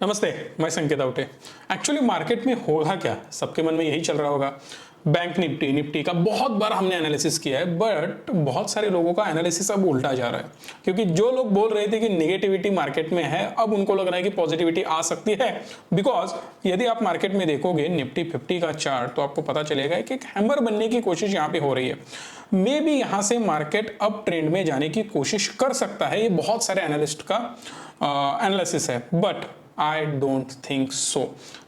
नमस्ते, मैं संकेत आवटे। एक्चुअली मार्केट में होगा क्या, सबके मन में यही चल रहा होगा। बैंक निफ्टी का बहुत बार हमने एनालिसिस किया है, बट बहुत सारे लोगों का एनालिसिस अब उल्टा जा रहा है, क्योंकि जो लोग बोल रहे थे कि नेगेटिविटी मार्केट में है, अब उनको लग रहा है कि पॉजिटिविटी आ सकती है। बिकॉज यदि आप मार्केट में देखोगे निफ्टी 50 का चार्ट, तो आपको पता चलेगा कि एक हैमर बनने की कोशिश यहाँ पे हो रही है। मे बी यहाँ से मार्केट अब ट्रेंड में जाने की कोशिश कर सकता है, ये बहुत सारे एनालिस्ट का एनालिसिस है, but I don't think so.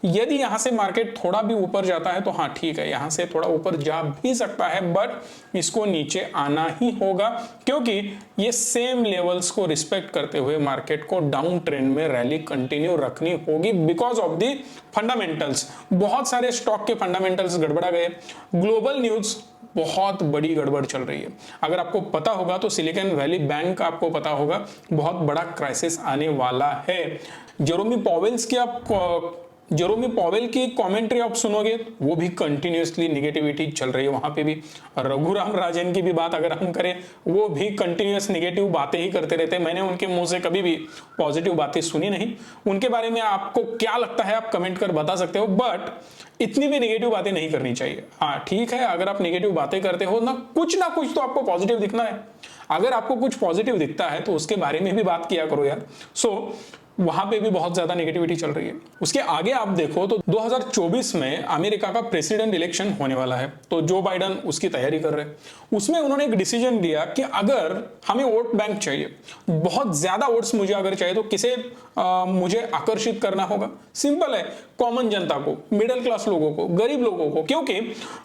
यदि यहां से मार्केट थोड़ा भी ऊपर जाता है तो हाँ ठीक है, यहां से थोड़ा ऊपर जा भी सकता है, बट इसको नीचे आना ही होगा, क्योंकि ये सेम लेवल्स को रिस्पेक्ट करते हुए मार्केट को डाउन ट्रेंड में रैली कंटिन्यू रखनी होगी बिकॉज ऑफ दी फंडामेंटल्स। बहुत सारे स्टॉक के फंडामेंटल्स गड़बड़ा गए। ग्लोबल न्यूज बहुत बड़ी गड़बड़ चल रही है। अगर आपको पता होगा तो सिलिकॉन वैली बैंक आपको पता होगा, बहुत बड़ा क्राइसिस आने वाला है। जेरोमी पॉवेल की कमेंट्री आप सुनोगे, वो भी कंटिन्यूअसली निगेटिविटी चल रही है वहां पे भी। रघुराम राजन की भी बात अगर हम करें, वो भी कंटिन्यूअस निगेटिव बातें ही करते रहते हैं। मैंने उनके मुंह से कभी भी पॉजिटिव बातें सुनी नहीं। उनके बारे में आपको क्या लगता है आप कमेंट कर बता सकते हो, बट इतनी भी नेगेटिव बातें नहीं करनी चाहिए। हाँ ठीक है, अगर आप नेगेटिव बातें करते हो ना कुछ तो आपको पॉजिटिव दिखना है। अगर आपको कुछ पॉजिटिव दिखता है तो उसके बारे में भी बात किया करो यार। वहां पे भी बहुत ज्यादा नेगेटिविटी चल रही है। उसके आगे आप देखो तो 2024 में अमेरिका का प्रेसिडेंट इलेक्शन होने वाला है, तो जो बाइडन उसकी तैयारी कर रहे हैं। उसमें उन्होंने एक डिसीजन लिया कि अगर हमें वोट बैंक चाहिए, बहुत ज्यादा वोट्स मुझे अगर चाहिए, तो किसे मुझे आकर्षित करना होगा। सिंपल है, कॉमन जनता को, मिडिल क्लास लोगों को, गरीब लोगों को, क्योंकि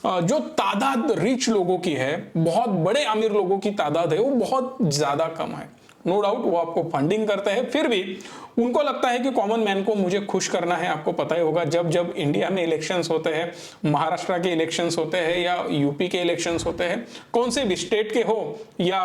जो तादाद रिच लोगों की है, बहुत बड़े अमीर लोगों की तादाद है, वो बहुत ज्यादा कम है। नो डाउट वो आपको फंडिंग करते हैं, फिर भी उनको लगता है कि कॉमन मैन को मुझे खुश करना है। आपको पता ही होगा, जब जब इंडिया में इलेक्शंस होते हैं, महाराष्ट्र के इलेक्शंस होते हैं या यूपी के इलेक्शंस होते हैं, कौन से भी स्टेट के हो या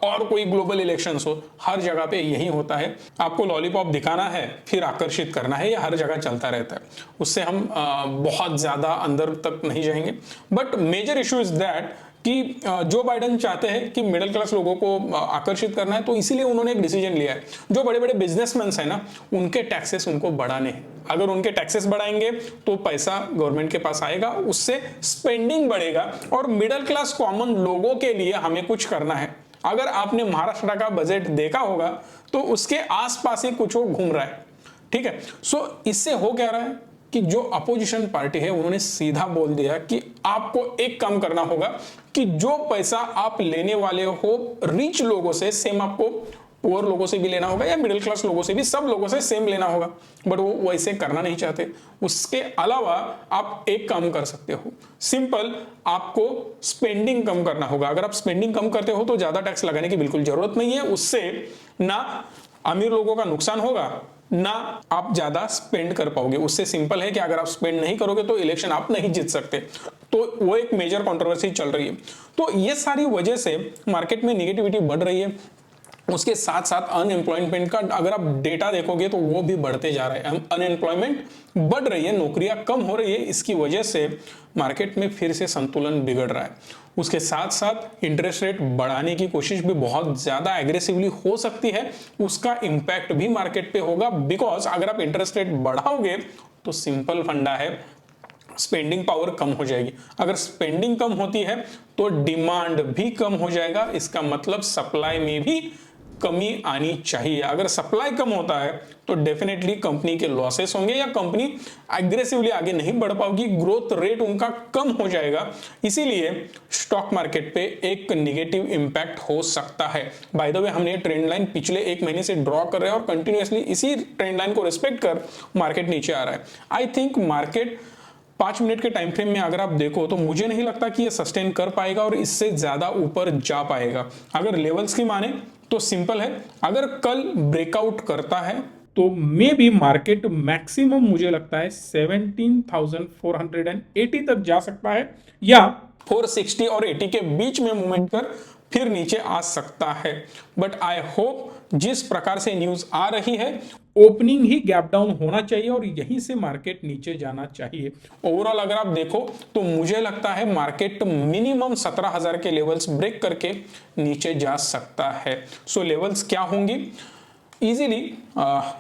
और कोई ग्लोबल इलेक्शंस हो, हर जगह पे यही होता है। आपको लॉलीपॉप दिखाना है, फिर आकर्षित करना है, ये हर जगह चलता रहता है। उससे हम बहुत ज्यादा अंदर तक नहीं जाएंगे, but major issue is that कि जो बाइडन चाहते हैं कि मिडिल क्लास लोगों को आकर्षित करना है, तो इसीलिए उन्होंने एक डिसीजन लिया है। जो बड़े बड़े बिजनेसमैन है ना, उनके टैक्सेस उनको बढ़ाने हैं। अगर उनके टैक्सेस बढ़ाएंगे तो पैसा गवर्नमेंट के पास आएगा, उससे स्पेंडिंग बढ़ेगा, और मिडिल क्लास कॉमन लोगों के लिए हमें कुछ करना है। अगर आपने महाराष्ट्र का बजट देखा होगा तो उसके आसपास ही कुछ वो घूम रहा है। ठीक है, सो इससे हो क्या रहा है कि जो अपोजिशन पार्टी है उन्होंने सीधा बोल दिया कि आपको एक काम करना होगा कि जो पैसा आप लेने वाले हो रिच लोगों से, सेम आपको पुअर लोगों से भी लेना होगा या मिडिल क्लास लोगों से भी, सब लोगों से सेम लेना होगा। बट वो वैसे करना नहीं चाहते। उसके अलावा आप एक काम कर सकते हो, सिंपल, आपको स्पेंडिंग कम करना होगा। अगर आप स्पेंडिंग कम करते हो तो ज्यादा टैक्स लगाने की बिल्कुल जरूरत नहीं है। उससे ना अमीर लोगों का नुकसान होगा, ना आप ज्यादा स्पेंड कर पाओगे। उससे सिंपल है कि अगर आप स्पेंड नहीं करोगे तो इलेक्शन आप नहीं जीत सकते। तो वो एक मेजर कंट्रोवर्सी चल रही है। तो ये सारी वजह से मार्केट में नेगेटिविटी बढ़ रही है। उसके साथ साथ अनएम्प्लॉयमेंट का अगर आप डेटा देखोगे तो वो भी बढ़ते जा रहा है। अनएम्प्लॉयमेंट बढ़ रही है, नौकरियां कम हो रही है। इसकी वजह से मार्केट में फिर से संतुलन बिगड़ रहा है। उसके साथ साथ इंटरेस्ट रेट बढ़ाने की कोशिश भी बहुत ज्यादा एग्रेसिवली हो सकती है। उसका इंपैक्ट भी मार्केट पे होगा, बिकॉज अगर आप इंटरेस्ट रेट बढ़ाओगे तो सिंपल फंडा है, स्पेंडिंग पावर कम हो जाएगी। अगर स्पेंडिंग कम होती है तो डिमांड भी कम हो जाएगा। इसका मतलब सप्लाई में भी कमी आनी चाहिए। अगर सप्लाई कम होता है तो डेफिनेटली कंपनी के लॉसेस होंगे या कंपनी एग्रेसिवली आगे नहीं बढ़ पाएगी, ग्रोथ रेट उनका कम हो जाएगा। इसीलिए स्टॉक मार्केट पे एक नेगेटिव इंपैक्ट हो सकता है। बाय द वे, हमने ट्रेंड लाइन पिछले एक महीने से ड्रॉ कर रहे हैं और कंटिन्यूअसली इसी ट्रेंड लाइन को रिस्पेक्ट कर मार्केट नीचे आ रहा है। आई थिंक मार्केट 5 मिनट के टाइम फ्रेम में अगर आप देखो तो मुझे नहीं लगता कि ये सस्टेन कर पाएगा और इससे ज्यादा ऊपर जा पाएगा। अगर लेवल्स की माने तो सिंपल है, अगर कल ब्रेकआउट करता है तो मे बी मार्केट मैक्सिमम मुझे लगता है 17,480 तक जा सकता है, या 460 और 80 के बीच में मूवमेंट कर फिर नीचे आ सकता है। बट आई होप जिस प्रकार से न्यूज आ रही है, ओपनिंग ही गैप डाउन होना चाहिए और यहीं से मार्केट नीचे जाना चाहिए। ओवरऑल अगर आप देखो तो मुझे लगता है मार्केट मिनिमम 17,000 के लेवल्स ब्रेक करके नीचे जा सकता है। सो लेवल्स क्या होंगी, इजीली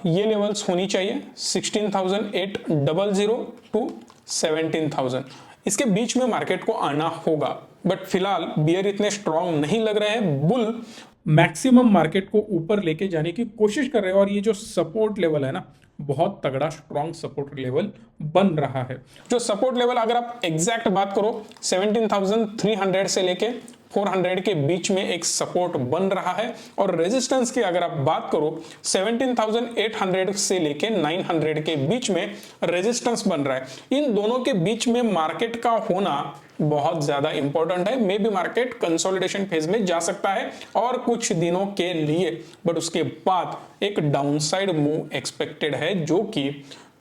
ये लेवल्स होनी चाहिए 16,800 टू 17,000, इसके बीच में मार्केट को आना होगा। बट फिलहाल बियर इतने स्ट्रांग नहीं लग रहे हैं, बुल मैक्सिमम मार्केट को ऊपर लेके जाने की कोशिश कर रहे हैं और ये जो सपोर्ट लेवल है ना, बहुत तगड़ा स्ट्रॉन्ग सपोर्ट लेवल बन रहा है। जो सपोर्ट लेवल अगर आप एग्जैक्ट बात करो 17,300 से लेके 400 के बीच में एक सपोर्ट बन रहा है, और रेजिस्टेंस की अगर आप बात करो 17,800 से लेके 900 के बीच में रेजिस्टेंस बन रहा है। इन दोनों के बीच में मार्केट का होना बहुत ज्यादा इंपॉर्टेंट है। May be market consolidation phase में जा सकता है और कुछ दिनों के लिए, बट उसके बाद एक डाउनसाइड मूव एक्सपेक्टेड है जो कि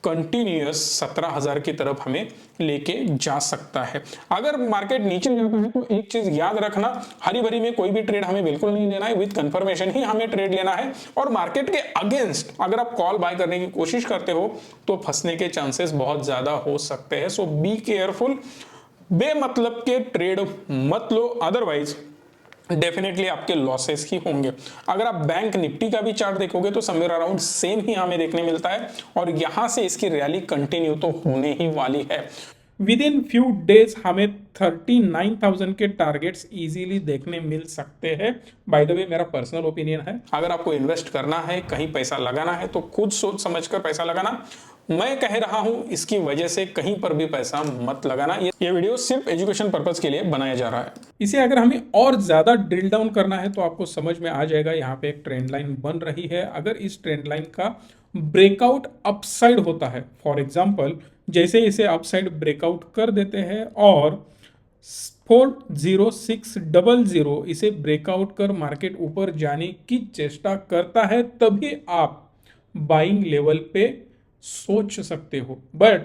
कंटिन्यूअस 17,000 की तरफ हमें लेके जा सकता है। अगर मार्केट नीचे जाता है तो एक चीज याद रखना, हरी भरी में कोई भी ट्रेड हमें बिल्कुल नहीं लेना है, विद कंफर्मेशन ही हमें ट्रेड लेना है। और मार्केट के अगेंस्ट अगर आप कॉल बाय करने की कोशिश करते हो तो फंसने के चांसेस बहुत ज्यादा हो सकते हैं। सो बी केयरफुल, बेमतलब के ट्रेड मत लो, अदरवाइज डेफिनेटली आपके लॉसेस ही होंगे। अगर आप बैंक निफ्टी का भी चार्ट देखोगे तो समवेयर अराउंड सेम ही हमें देखने मिलता है, और यहां से इसकी रैली कंटिन्यू तो होने ही वाली है। विद इन फ्यू डेज हमें 39,000 के टारगेट्स इजीली देखने मिल सकते हैं। बाय द वे मेरा पर्सनल ओपिनियन है, अगर आपको इन्वेस्ट करना है, कहीं पैसा लगाना है तो खुद सोच समझकर पैसा लगाना। मैं कह रहा हूं इसकी वजह से कहीं पर भी पैसा मत लगाना। ये वीडियो सिर्फ एजुकेशन पर्पस के लिए बनाया जा रहा है। इसे अगर हमें और ज्यादा ड्रिल डाउन करना है तो आपको समझ में आ जाएगा, यहाँ पे एक ट्रेंड लाइन बन रही है। अगर इस ट्रेंड लाइन का ब्रेकआउट अपसाइड होता है, फॉर एग्जांपल जैसे इसे अपसाइड ब्रेकआउट कर देते हैं और 40600 इसे ब्रेकआउट कर मार्केट ऊपर जाने की चेष्टा करता है, तभी आप बाइंग लेवल पे सोच सकते हो। बट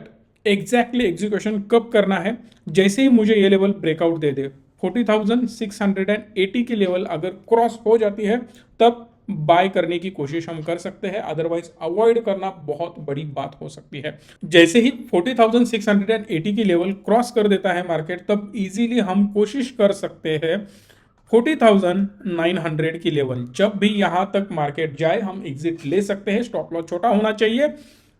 एग्जैक्टली एग्जीक्यूशन कब करना है, जैसे ही मुझे ये लेवल ब्रेकआउट दे दे, 40,680 की लेवल अगर क्रॉस हो जाती है तब बाय करने की कोशिश हम कर सकते हैं, अदरवाइज अवॉइड करना बहुत बड़ी बात हो सकती है। जैसे ही 40,680 की लेवल क्रॉस कर देता है मार्केट, तब इजीली हम कोशिश कर सकते हैं 40,900 की लेवल। जब भी यहां तक मार्केट जाए हम एग्जिट ले सकते हैं। स्टॉप लॉस छोटा होना चाहिए,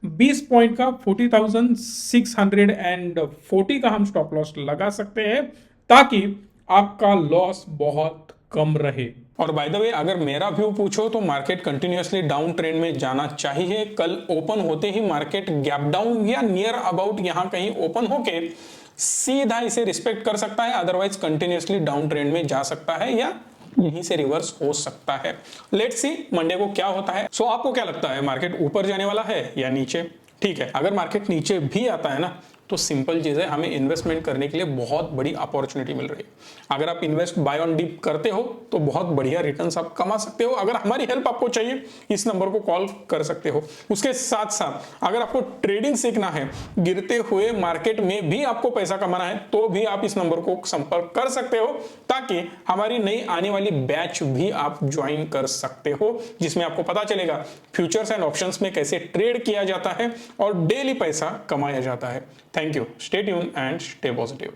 20 पॉइंट का 40,640 का हम स्टॉप लॉस लगा सकते हैं ताकि आपका लॉस बहुत कम रहे। और बाय द वे अगर मेरा व्यू पूछो तो मार्केट कंटिन्यूअसली डाउन ट्रेंड में जाना चाहिए। कल ओपन होते ही मार्केट गैप डाउन या नियर अबाउट यहां कहीं ओपन होके सीधा इसे रिस्पेक्ट कर सकता है, अदरवाइज कंटिन्यूअसली डाउन ट्रेंड में जा सकता है या यहीं से रिवर्स हो सकता है। लेट्स सी मंडे को क्या होता है। सो आपको क्या लगता है, मार्केट ऊपर जाने वाला है या नीचे? ठीक है, अगर मार्केट नीचे भी आता है ना तो सिंपल चीज है, हमें इन्वेस्टमेंट करने के लिए बहुत बड़ी अपॉर्चुनिटी मिल रही है। अगर आप इन्वेस्ट बाय ऑन डिप करते हो तो बहुत बढ़िया रिटर्न्स आप कमा सकते हो। अगर हमारी हेल्प आपको चाहिए इस नंबर को कॉल कर सकते हो। उसके साथ साथ अगर आपको ट्रेडिंग सीखना है, गिरते हुए मार्केट में भी आपको पैसा कमाना है, तो भी आप इस नंबर को संपर्क कर सकते हो, ताकि हमारी नई आने वाली बैच भी आप ज्वाइन कर सकते हो, जिसमें आपको पता चलेगा फ्यूचर्स एंड ऑप्शंस में कैसे ट्रेड किया जाता है और डेली पैसा कमाया जाता है। Thank you. Stay tuned and stay positive.